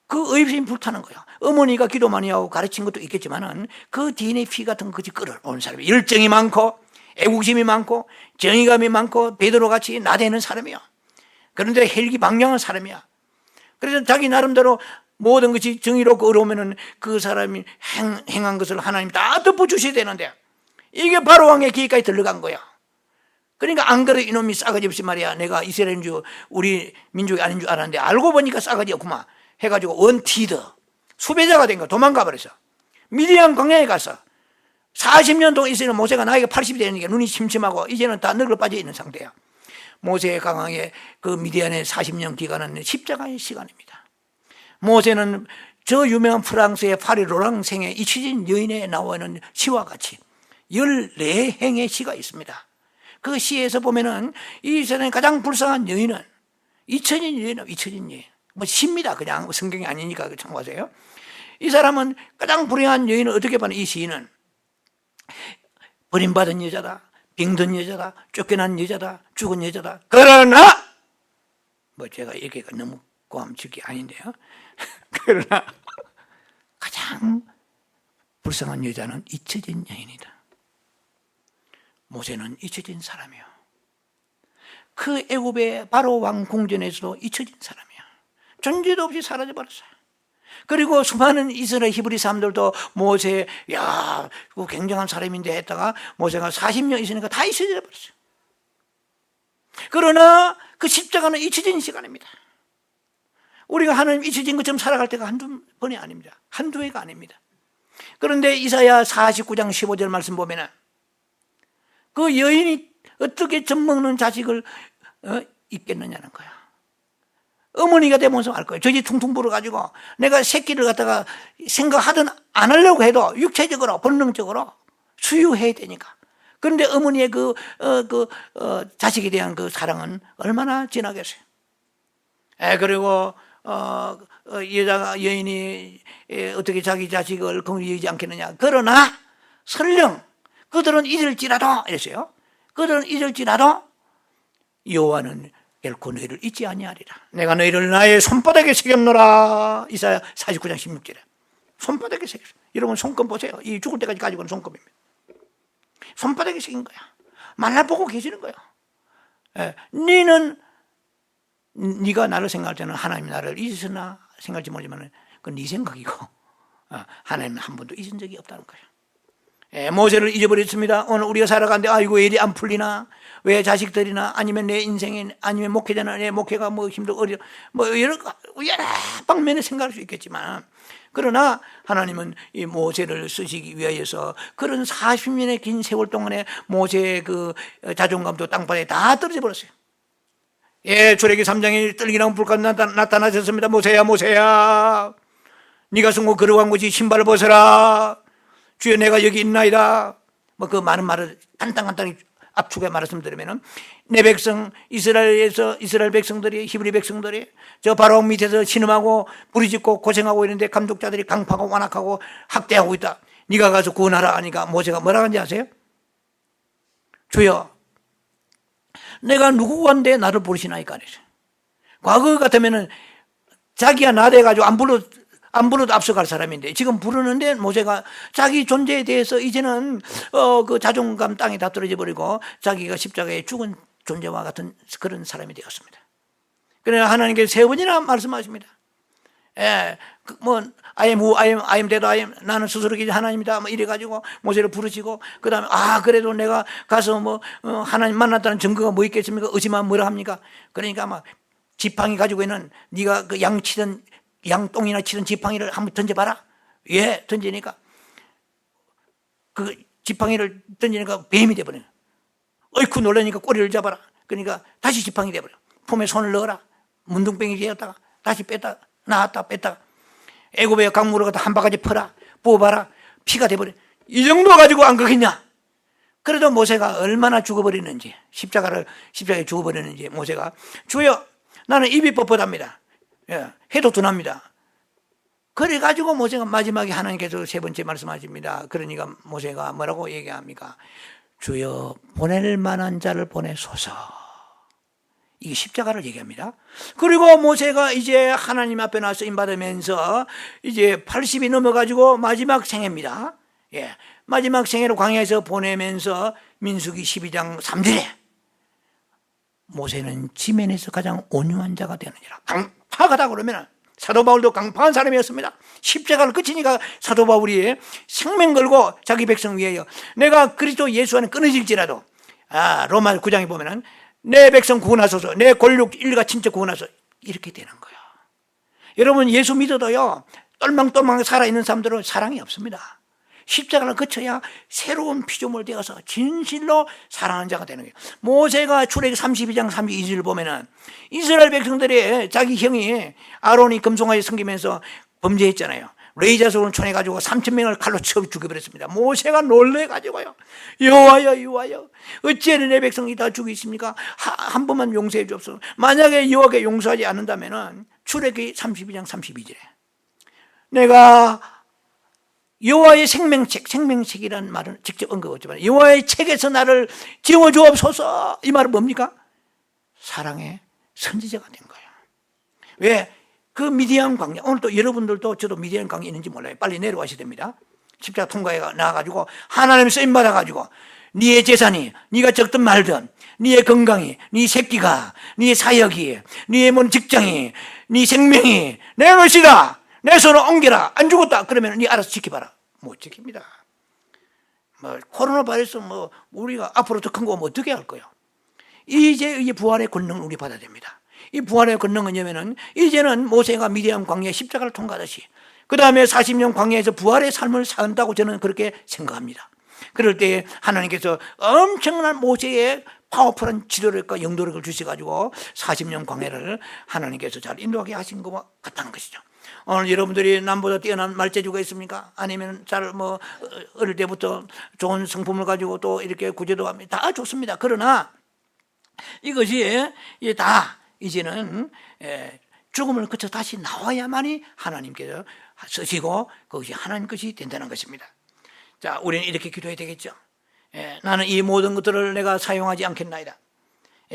그 의심이 불타는 거야. 어머니가 기도 많이 하고 가르친 것도 있겠지만은 그 DNA 피 같은 것이 끌어오는 사람이 열정이 많고 애국심이 많고 정의감이 많고 베드로 같이 나대는 사람이야. 그런데 혈기방량한 사람이야. 그래서 자기 나름대로 모든 것이 정의롭고 의로우면은 그 사람이 행한 것을 하나님 다 덮어주셔야 되는데 이게 바로 왕의 귀까지 들어간 거야. 그러니까 안 그래 이놈이 싸가지 없이 말이야. 내가 이스라엘인 줄 우리 민족이 아닌 줄 알았는데 알고 보니까 싸가지 없구만 해가지고 원티드 수배자가 된 거야. 도망가 버려서 미디안 광야에 가서 40년 동안 있으면 모세가 나이가 80이 되는 게 눈이 침침하고 이제는 다 늙어 빠져 있는 상태야. 모세의 강황에 그 미디안의 40년 기간은 십자가의 시간입니다. 모세는 저 유명한 프랑스의 파리 로랑생의 잊혀진 여인에 나와 있는 시와 같이 14행의 시가 있습니다. 그 시에서 보면은 이 세상에 가장 불쌍한 여인은 잊혀진 여인. 뭐 시입니다. 그냥 성경이 아니니까 참고하세요. 이 사람은 가장 불행한 여인을 어떻게 봐는 이 시인은 버림받은 여자다, 병든 여자다, 쫓겨난 여자다, 죽은 여자다. 그러나 뭐 제가 얘기가 너무 고함직이 아닌데요. 그러나 가장 불쌍한 여자는 잊혀진 여인이다. 모세는 잊혀진 사람이요. 그 애굽의 바로 왕 궁전에서도 잊혀진 사람이야. 존재도 없이 사라져버렸어요. 그리고 수많은 이스라엘 히브리 사람들도 모세, 야, 그 굉장한 사람인데 했다가 모세가 40년 있으니까 다 잊혀져 버렸어요. 그러나 그 십자가는 잊혀진 시간입니다. 우리가 하나님 잊혀진 것처럼 살아갈 때가 한두 번이 아닙니다. 한두 해가 아닙니다. 그런데 이사야 49장 15절 말씀 보면은 그 여인이 어떻게 젖먹는 자식을 잊겠느냐는 거야. 어머니가 되면서 알 거예요. 저기 퉁퉁 불어가지고 내가 새끼를 갖다가 생각하든 안 하려고 해도 육체적으로 본능적으로 수유해야 되니까. 그런데 어머니의 자식에 대한 그 사랑은 얼마나 진하겠어요. 그리고 여인이 어떻게 자기 자식을 긍휼히 여기지 않겠느냐. 그러나 설령 그들은 잊을지라도 이랬어요. 그들은 잊을지라도 여호와는 결코 너희를 잊지 아니하리라. 내가 너희를 나의 손바닥에 새겼노라. 이사야 49장 16절에 손바닥에 새겼어. 여러분 손금 보세요. 이 죽을 때까지 가지고 있는 손금입니다. 손바닥에 새긴 거야. 말라보고 계시는 거야. 네가 나를 생각할 때는 하나님이 나를 잊으시나 생각할지 모르지만 그건 네 생각이고 하나님은 한 번도 잊은 적이 없다는 거예요. 모세를 잊어버렸습니다. 오늘 우리가 살아가는데 아이고 왜 일이 안 풀리나, 왜 자식들이나 아니면 내 인생에 아니면 목회자나 내 목회가 뭐 힘들고 어려 뭐 여러 방면에 생각할 수 있겠지만 그러나 하나님은 이 모세를 쓰시기 위하여서 그런 40년의 긴 세월 동안에 모세의 그 자존감도 땅바닥에 다 떨어져 버렸어요. 출애기 3장에 떨기나무 불꽃 나타나셨습니다. 모세야 모세야 네가 숨고 걸어간 곳이 신발을 벗어라. 주여 내가 여기 있나이다. 뭐 그 많은 말을 간단히 압축해 말씀드리면은 내 백성 이스라엘 백성들이 히브리 백성들이 저 바로왕 밑에서 신음하고 부르짖고 고생하고 있는데 감독자들이 강파하고 완악하고 학대하고 있다. 네가 가서 구원하라 하니까 모세가 뭐라 하는지 아세요? 주여 내가 누구한테 나를 부르시나이까. 과거 같으면은 자기가 나대가지고 안 불러도 앞서갈 사람인데 지금 부르는데 모세가 자기 존재에 대해서 이제는 그 자존감 땅에 다 떨어져 버리고 자기가 십자가에 죽은 존재와 같은 그런 사람이 되었습니다. 그래서 하나님께서 3번이나 말씀하십니다. 뭐 I am who I am that I am. 나는 스스로 하나님이다. 뭐 이래가지고 모세를 부르시고 그 다음에 그래도 내가 가서 뭐 하나님 만났다는 증거가 뭐 있겠습니까? 의심하면 뭐라 합니까? 그러니까 막 지팡이 가지고 있는 네가 그 양똥이나 치던 지팡이를 한번 던져봐라. 던지니까 그 지팡이를 던지니까 뱀이 돼버려. 어이쿠 놀라니까 꼬리를 잡아라. 그러니까 다시 지팡이 돼버려. 품에 손을 넣어라. 문둥병이 되었다가 다시 뺐다가 나왔다 뺐다가 애굽의 강물을 갖다 한 바가지 퍼라. 부어봐라. 피가 돼버려. 이 정도 가지고 안 그렇겠냐? 그래도 모세가 얼마나 죽어버리는지 십자가에 죽어버리는지 모세가 주여 나는 입이 뻣뻣합니다. 해도 둔합니다. 그래가지고 모세가 마지막에 하나님께서 3번째 말씀하십니다. 그러니까 모세가 뭐라고 얘기합니까? 주여 보낼 만한 자를 보내소서. 이게 십자가를 얘기합니다. 그리고 모세가 이제 하나님 앞에 나서 쓰임받으면서 이제 80이 넘어가지고 마지막 생애입니다. 마지막 생애를 광야에서 보내면서 민수기 12장 3절에 모세는 지면에서 가장 온유한 자가 되느니라. 강팍하다 그러면 사도 바울도 강팍한 사람이었습니다. 십자가를 끝이니까 사도 바울이 생명 걸고 자기 백성 위하여 내가 그리스도 예수 안에 끊어질지라도 로마 9장에 보면은 내 백성 구원하소서, 내 권력 일가 친척 구원하소서 이렇게 되는 거예요. 여러분 예수 믿어도요 똘망똘망 살아있는 사람들은 사랑이 없습니다. 십자가를 거쳐야 새로운 피조물 되어서 진실로 사랑하는 자가 되는 거예요. 모세가 출애굽 32장 32절을 보면은 이스라엘 백성들이 자기 형이 아론이 금송아지 섬기면서 범죄했잖아요. 레이자손을 쳐내가지고 3,000명을 칼로 쳐 죽여버렸습니다. 모세가 놀래가지고요, 여호와여 어찌하여 내 백성이 다 죽이십니까? 한 번만 용서해 주옵소서. 만약에 여호와께 용서하지 않는다면 출애굽 32장 32절에 내가 여호와의 생명책이라는 말은 직접 언급했지만 여호와의 책에서 나를 지워주옵소서, 이 말은 뭡니까? 사랑의 선지자가 된 거예요. 왜? 그 미디안 광야, 오늘 또 여러분들도 저도 미디안 광야 있는지 몰라요. 빨리 내려와셔야 됩니다. 십자가 통과해 나와가지고 하나님의 쓰임 받아가지고 네의 재산이, 네가 적든 말든, 네의 건강이, 네 새끼가, 네 사역이, 네의 뭔 직장이, 네 생명이 내 것이다, 내 손을 옮겨라, 안 죽었다 그러면 네 알아서 지켜봐라. 못 지킵니다. 뭐 코로나 바이러스 뭐 우리가 앞으로 더 큰 거 오면 어떻게 할 거예요? 이제 이 부활의 권능을 우리 받아야 됩니다. 이 부활의 권능은 뭐냐면은 이제는 모세가 미디안 광야의 십자가를 통과하듯이 그 다음에 40년 광야에서 부활의 삶을 산다고 저는 그렇게 생각합니다. 그럴 때 하나님께서 엄청난 모세의 파워풀한 지도력과 영도력을 주셔가지고 40년 광야를 하나님께서 잘 인도하게 하신 것과 같다는 것이죠. 오늘 여러분들이 남보다 뛰어난 말재주가 있습니까? 아니면 잘 뭐 어릴 때부터 좋은 성품을 가지고 또 이렇게 구제도 합니다. 다 좋습니다. 그러나 이것이 다 이제는 죽음을 거쳐 다시 나와야만이 하나님께서 쓰시고 그것이 하나님 것이 된다는 것입니다. 자, 우리는 이렇게 기도해야 되겠죠. 나는 이 모든 것들을 내가 사용하지 않겠나이다.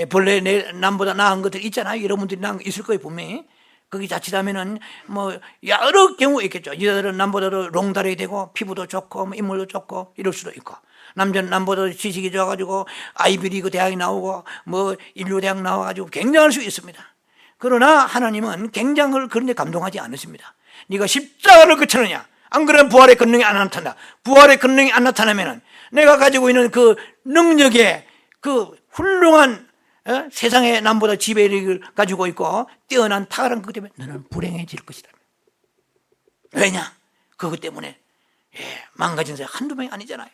본래 남보다 나은 것들 있잖아요. 여러분들이 나은 거 있을 거예요, 분명히. 거기 자칫하면은 뭐 여러 경우 있겠죠. 여자들은 남보다도 롱다리 되고 피부도 좋고 뭐 인물도 좋고 이럴 수도 있고, 남자는 남보다 지식이 좋아가지고 아이비리그 대학이 나오고 뭐 인류대학 나와가지고 굉장할 수 있습니다. 그러나 하나님은 굉장을 그런 데 감동하지 않으십니다. 네가 십자가를 거치느냐, 안 그러면 부활의 권능이 안 나타난다. 부활의 권능이 안 나타나면은 내가 가지고 있는 그 능력의 그 훌륭한 세상에 남보다 지배력을 가지고 있고 뛰어난 탁월한 것 때문에 너는 불행해질 것이다. 왜냐? 그것 때문에 망가진 사람이 한두 명이 아니잖아요.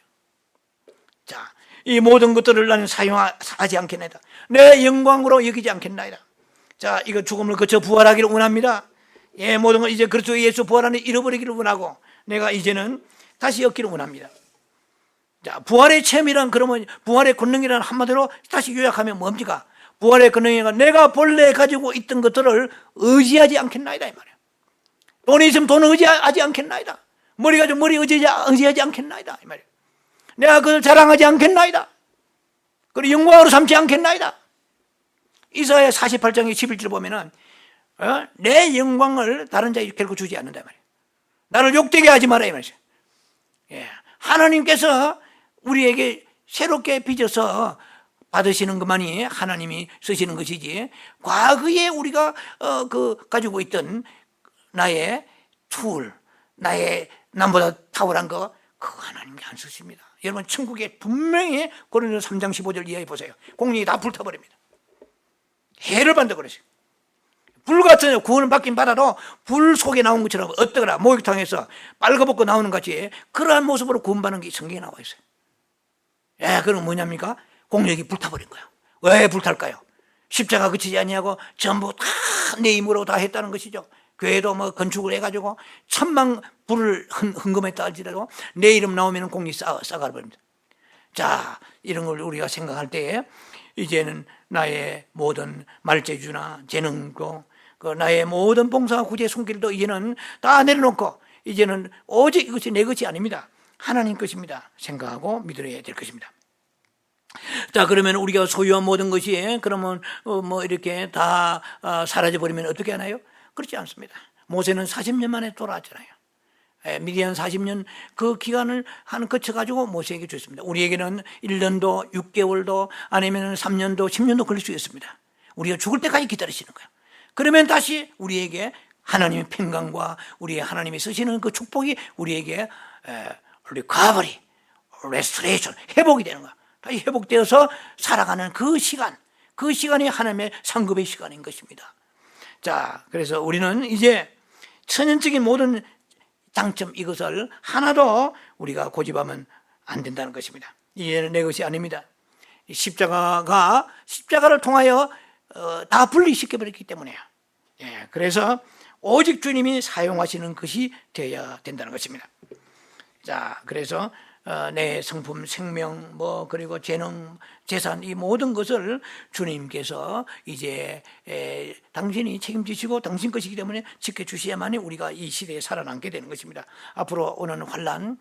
자, 이 모든 것들을 나는 사용하지 않겠나이다. 내 영광으로 여기지 않겠나이다. 자, 이거 죽음을 거쳐 부활하기를 원합니다. 모든 걸 이제 그리스도 예수 부활하는 잃어버리기를 원하고 내가 이제는 다시 얻기를 원합니다. 자, 부활의 체험이란, 그러면 부활의 권능이란 한마디로 다시 요약하면 뭡니까? 부활의 권능이란 내가 본래 가지고 있던 것들을 의지하지 않겠나이다 이 말이에요. 돈이 있으면 돈을 의지하지 않겠나이다. 머리가 좀 머리 의지하지 않겠나이다 이 말이에요. 내가 그걸 자랑하지 않겠나이다. 그리고 영광으로 삼지 않겠나이다. 이사야 48장의 11절 보면은 내 영광을 다른 자에게 결코 주지 않는다 말이에요. 나를 욕되게 하지 마라 이 말이에요. 하나님께서 우리에게 새롭게 빚어서 받으시는 것만이 하나님이 쓰시는 것이지, 과거에 우리가 가지고 있던 나의 툴, 나의 남보다 탁월한 거, 그거 하나님이 안 쓰십니다. 여러분, 천국에 분명히 고린도서 3장 15절 이하에 보세요. 공력이 다 불타버립니다. 해를 받는다 그러세요. 불 같은 구원을 받긴 받아도 불 속에 나온 것처럼 어떠거나 목욕탕에서 빨가벗고 나오는 같이 그러한 모습으로 구원받는 게 성경에 나와 있어요. 그럼 뭐냐입니까? 공력이 불타버린 거예요. 왜 불탈까요? 십자가 그치지 아니하고 전부 다 내 힘으로 다 했다는 것이죠. 교회도 뭐 건축을 해가지고 천만 불을 헌금했다 할지라도 내 이름 나오면 공이 싸가버립니다. 자, 이런 걸 우리가 생각할 때 이제는 나의 모든 말재주나 재능도 나의 모든 봉사와 구제 손길도 이제는 다 내려놓고 이제는 오직 이것이 내 것이 아닙니다. 하나님 것입니다. 생각하고 믿어야 될 것입니다. 자, 그러면 우리가 소유한 모든 것이 그러면 뭐 이렇게 다 사라져 버리면 어떻게 하나요? 그렇지 않습니다. 모세는 40년 만에 돌아왔잖아요. 미디안 40년 그 기간을 거쳐가지고 모세에게 줬습니다. 우리에게는 1년도 6개월도 아니면 3년도 10년도 걸릴 수 있습니다. 우리가 죽을 때까지 기다리시는 거예요. 그러면 다시 우리에게 하나님의 평강과 우리의 하나님이 쓰시는 그 축복이 우리에게 리커버리, 레스토레이션, 회복이 되는 거야. 다시 회복되어서 살아가는 그 시간이 하나님의 상급의 시간인 것입니다. 자, 그래서 우리는 이제 천연적인 모든 장점 이것을 하나도 우리가 고집하면 안 된다는 것입니다. 이게 내 것이 아닙니다. 십자가를 통하여 다 분리시켜버렸기 때문에요. 예, 그래서 오직 주님이 사용하시는 것이 되어야 된다는 것입니다. 자, 그래서 내 성품, 생명, 그리고 재능, 재산, 이 모든 것을 주님께서 이제 당신이 책임지시고 당신 것이기 때문에 지켜주셔야만이 우리가 이 시대에 살아남게 되는 것입니다. 앞으로 오는 환란,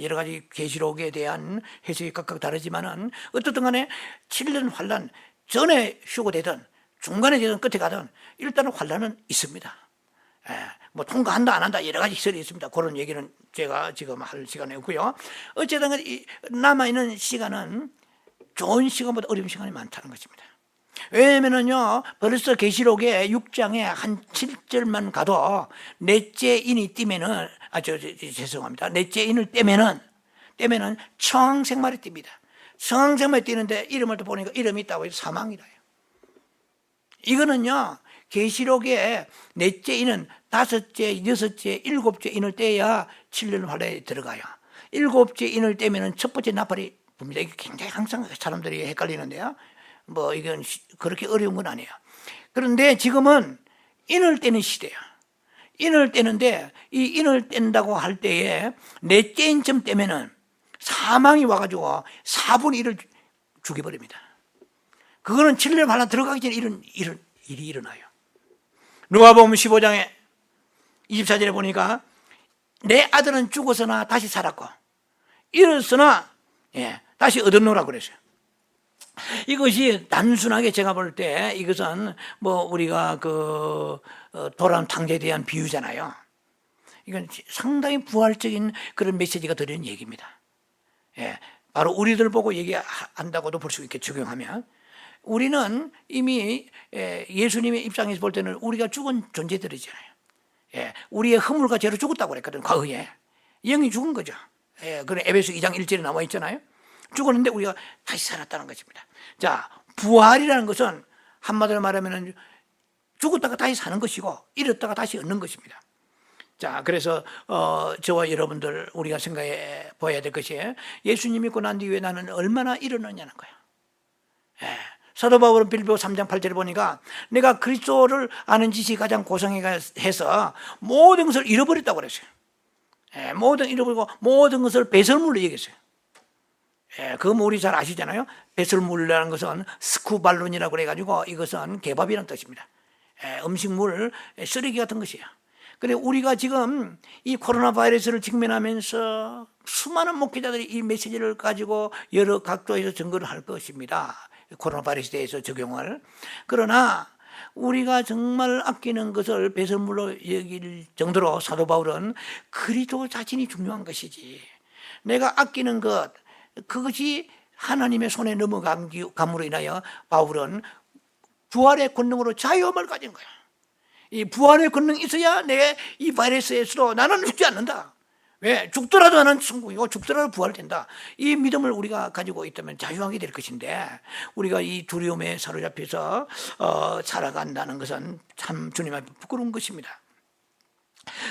여러 가지 계시록에 대한 해석이 각각 다르지만은 어떻든 간에 7년 환란 전에 휴고되든 중간에 되든 끝에 가든 일단은 환란은 있습니다. 통과한다 안 한다 여러 가지 설이 있습니다. 그런 얘기는 제가 지금 할 시간이 없고요. 어쨌든 남아있는 시간은 좋은 시간보다 어려운 시간이 많다는 것입니다. 왜냐면은요, 벌써 계시록에 6장에 한 7절만 가도 넷째 인이 뛰면은, 죄송합니다. 넷째 인을 떼면은 청생마리 띱니다. 청생마리 뛰는데 이름을 또 보니까 이름이 있다고 해서 사망이라요. 이거는요, 계시록에 넷째 인은 다섯째, 여섯째, 일곱째 인을 떼야 7년 환란에 들어가요. 일곱째 인을 떼면은 첫 번째 나팔이 붑니다. 이게 굉장히 항상 사람들이 헷갈리는데요. 이건 그렇게 어려운 건 아니에요. 그런데 지금은 인을 떼는 시대예요. 인을 떼는데 이 인을 뗀다고 할 때에 넷째 인쯤 떼면은 사망이 와가지고 4분의 1을 죽여버립니다. 그거는 7년 환란 들어가기 전에 이런 일이 일어나요. 누가복음 15장에 24절에 보니까 내 아들은 죽었으나 다시 살았고 일었으나 다시 얻었노라 그랬어요. 이것이 단순하게 제가 볼 때 이것은 우리가 돌아온 탕자에 대한 비유잖아요. 이건 상당히 부활적인 그런 메시지가 들어있는 얘기입니다. 바로 우리들 보고 얘기한다고도 볼 수 있게 적용하면 우리는 이미 예수님의 입장에서 볼 때는 우리가 죽은 존재들이잖아요. 우리의 허물과 죄로 죽었다고 그랬거든, 과거에. 영이 죽은 거죠. 그래, 에베소 2장 1절에 나와 있잖아요. 죽었는데 우리가 다시 살았다는 것입니다. 자, 부활이라는 것은 한마디로 말하면 죽었다가 다시 사는 것이고 잃었다가 다시 얻는 것입니다. 자, 그래서 저와 여러분들 우리가 생각해 봐야 될 것이 예수님 믿고 난 뒤에 나는 얼마나 잃었느냐는 거예요. 사도 바울은 빌립보 3장 8절에 보니까 내가 그리스도를 아는 지식이 가장 고상해서 모든 것을 잃어버렸다고 그랬어요. 모든 잃어버리고 모든 것을 배설물로 여겼어요. 그거 우리 잘 아시잖아요. 배설물이라는 것은 스쿠발론이라고 그래가지고 이것은 개밥이라는 뜻입니다. 음식물, 쓰레기 같은 것이에요. 그런데 우리가 지금 이 코로나 바이러스를 직면하면서 수많은 목회자들이 이 메시지를 가지고 여러 각도에서 증거를 할 것입니다. 코로나 바이러스에 대해서 적용을. 그러나 우리가 정말 아끼는 것을 배설물로 여길 정도로 사도 바울은 그리스도 자신이 중요한 것이지, 내가 아끼는 것, 그것이 하나님의 손에 넘어감으로 인하여 바울은 부활의 권능으로 자유함을 가진 거야. 이 부활의 권능이 있어야 내 이 바이러스에서도 나는 죽지 않는다. 왜? 죽더라도 나는 성공이고 죽더라도 부활된다. 이 믿음을 우리가 가지고 있다면 자유하게 될 것인데, 우리가 이 두려움에 사로잡혀서 살아간다는 것은 참 주님 앞에 부끄러운 것입니다.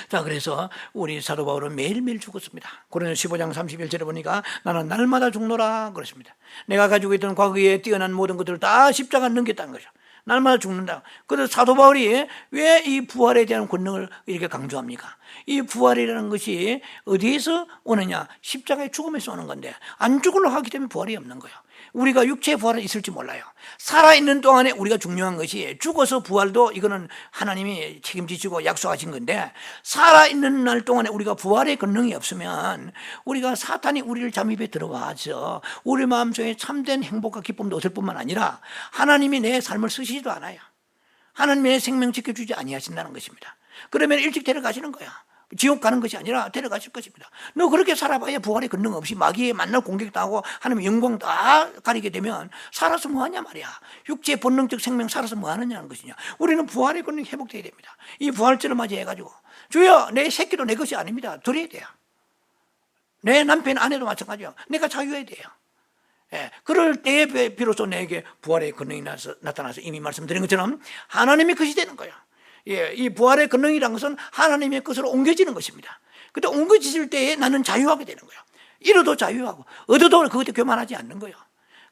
자, 그래서 우리 사도 바울은 매일매일 죽었습니다. 고린도서 15장 31절에 보니까 나는 날마다 죽노라 그랬습니다. 내가 가지고 있던 과거에 뛰어난 모든 것들을 다 십자가 넘겼다는 거죠. 날마다 죽는다. 그래서 사도 바울이 왜 이 부활에 대한 권능을 이렇게 강조합니까? 이 부활이라는 것이 어디에서 오느냐? 십자가의 죽음에서 오는 건데, 안 죽으려고 하기 때문에 부활이 없는 거예요. 우리가 육체의 부활은 있을지 몰라요. 살아있는 동안에 우리가 중요한 것이, 죽어서 부활도 이거는 하나님이 책임지시고 약속하신 건데, 살아있는 날 동안에 우리가 부활의 권능이 없으면 우리가 사탄이 우리를 잠입에 들어와서 우리 마음속에 참된 행복과 기쁨도 얻을 뿐만 아니라 하나님이 내 삶을 쓰시지도 않아요. 하나님의 생명 지켜주지 아니하신다는 것입니다. 그러면 일찍 데려가시는 거야. 지옥 가는 것이 아니라 데려가실 것입니다. 너 그렇게 살아봐야 부활의 권능 없이 마귀에 만날 공격당하고 하나님의 영광 다 가리게 되면 살아서 뭐하냐 말이야. 육체의 본능적 생명 살아서 뭐하느냐는 것이냐. 우리는 부활의 권능이 회복되어야 됩니다. 이 부활절을 맞이해가지고 주여, 내 새끼도 내 것이 아닙니다. 드려야 돼요. 내 남편 아내도 마찬가지예요. 내가 자유해야 돼요. 그럴 때에 비로소 내게 부활의 권능이 나타나서 이미 말씀드린 것처럼 하나님의 것이 되는 거예요. 이 부활의 권능이라는 것은 하나님의 것으로 옮겨지는 것입니다. 그때 엉거지질 때에 나는 자유하게 되는 거야. 잃어도 자유하고 얻어도 그것에 교만하지 않는 거야.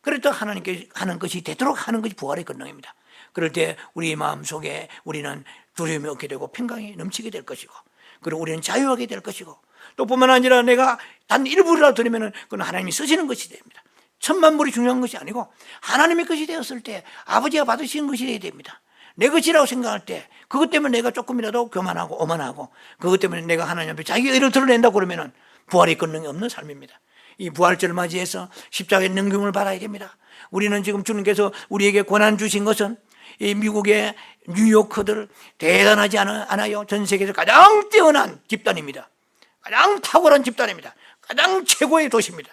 그럴 때 하나님께 하는 것이 되도록 하는 것이 부활의 권능입니다. 그럴 때 우리 마음속에 우리는 두려움이 없게 되고 평강이 넘치게 될 것이고, 그리고 우리는 자유하게 될 것이고, 또 뿐만 아니라 내가 단 일부라도 들으면 그건 하나님이 쓰시는 것이 됩니다. 천만불이 중요한 것이 아니고 하나님의 것이 되었을 때 아버지가 받으시는 것이 되어야 됩니다. 내 것이라고 생각할 때 그것 때문에 내가 조금이라도 교만하고 오만하고 그것 때문에 내가 하나님 앞에 자기 의를 드러낸다고 그러면 부활의 권능이 없는 삶입니다. 이 부활절을 맞이해서 십자가의 능금을 받아야 됩니다. 우리는 지금 주님께서 우리에게 권한 주신 것은 이 미국의 뉴요커들 대단하지 않아요? 전 세계에서 가장 뛰어난 집단입니다. 가장 탁월한 집단입니다. 가장 최고의 도시입니다.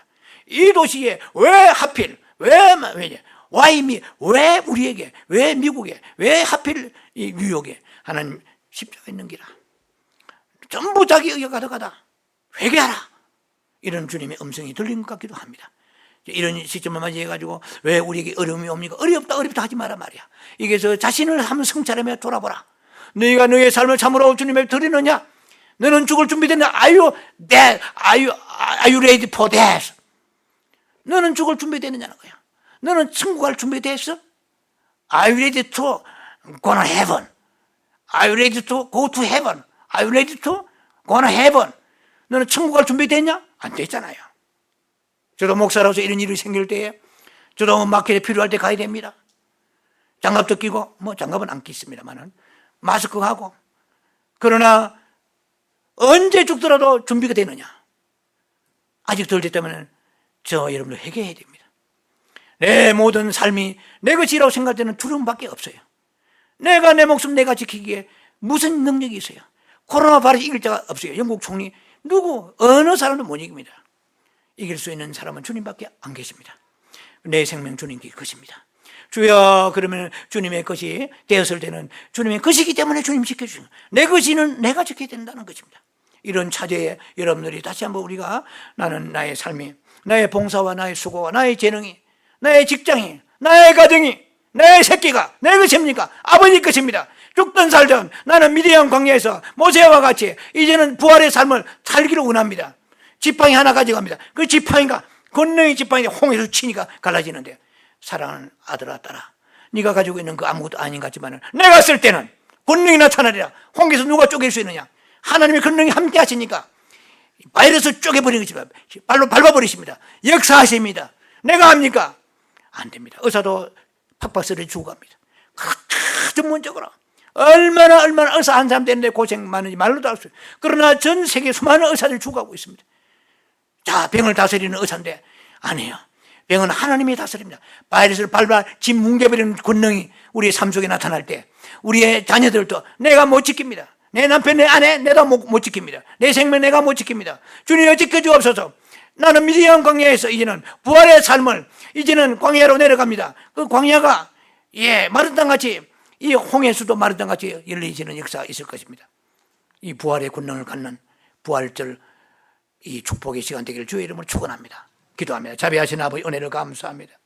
이 도시에 왜 하필 왜 우리에게, 왜 미국에, 왜 하필 이 뉴욕에 하나님 십자가 있는 기라, 전부 자기 의가 가득하다, 회개하라, 이런 주님의 음성이 들린 것 같기도 합니다. 이런 시점을 맞이해가지고 왜 우리에게 어려움이 옵니까? 어렵다 하지 마라 말이야. 이게 자신을 한번 성찰하며 돌아보라. 너희가 너의 삶을 참으로 주님에 드리느냐? 너는 죽을 준비됐냐? Are you ready for death? 너는 죽을 준비되느냐는 거야. 너는 천국 갈 준비됐어? Are you ready to go to heaven? Are you ready to go to heaven? Are you ready to go to heaven? 너는 천국 갈 준비됐냐? 안 됐잖아요. 저도 목사로서 이런 일이 생길 때에 저도 마켓에 필요할 때 가야 됩니다. 장갑도 끼고, 장갑은 안 끼습니다만은 마스크 하고. 그러나 언제 죽더라도 준비가 되느냐? 아직 덜 됐다면 저 여러분들 회개해야 됩니다. 내 모든 삶이 내 것이라고 생각할 때는 두려움밖에 없어요. 내가 내 목숨 내가 지키기에 무슨 능력이 있어요? 코로나 바이러스 이길 자가 없어요. 영국 총리 어느 사람도 못 이깁니다. 이길 수 있는 사람은 주님밖에 안 계십니다. 내 생명 주님께 것입니다. 주여, 그러면 주님의 것이 되었을 때는 주님의 것이기 때문에 주님 지켜주시는, 내 것이는 내가 지켜야 된다는 것입니다. 이런 차제에 여러분들이 다시 한번 우리가 나는 나의 삶이, 나의 봉사와 나의 수고와 나의 재능이, 나의 직장이, 나의 가정이, 내 새끼가 내 것입니까? 아버지 것입니다. 죽든 살든 나는 미디안 광야에서 모세와 같이 이제는 부활의 삶을 살기를 원합니다. 지팡이 하나 가져갑니다. 그 지팡이가 권능의 지팡이가 홍해로 치니까 갈라지는데, 사랑하는 아들아 딸아, 네가 가지고 있는 그 아무것도 아닌 것 같지만 내가 쓸 때는 권능이 나타나리라. 홍해에서 누가 쪼갤 수 있느냐? 하나님의 권능이 함께 하시니까 바이러스 쪼개버리는 것이지만 발로 밟아버리십니다. 역사하십니다. 내가 합니까? 안 됩니다. 의사도 팍팍스를 죽어갑니다. 전문적으로 얼마나 의사 한 사람 되는데 고생 많은지 말로도 알 수 없어요. 그러나 전 세계 수많은 의사들이 죽어가고 있습니다. 자, 병을 다스리는 의사인데 안 해요. 병은 하나님이 다스립니다. 바이러스를 밟아 집 뭉개버리는 권능이 우리의 삶 속에 나타날 때 우리의 자녀들도 내가 못 지킵니다. 내 남편, 내 아내 내가 못 지킵니다. 내 생명 내가 못 지킵니다. 주님이 지켜주옵소서. 나는 미디안 광야에서 이제는 부활의 삶을, 이제는 광야로 내려갑니다. 그 광야가 마른 땅같이, 이 홍해수도 마른 땅같이 열리지는 역사가 있을 것입니다. 이 부활의 권능을 갖는 부활절 이 축복의 시간 되기를 주의 이름으로 축원합니다. 기도합니다. 자비하신 아버지, 은혜를 감사합니다.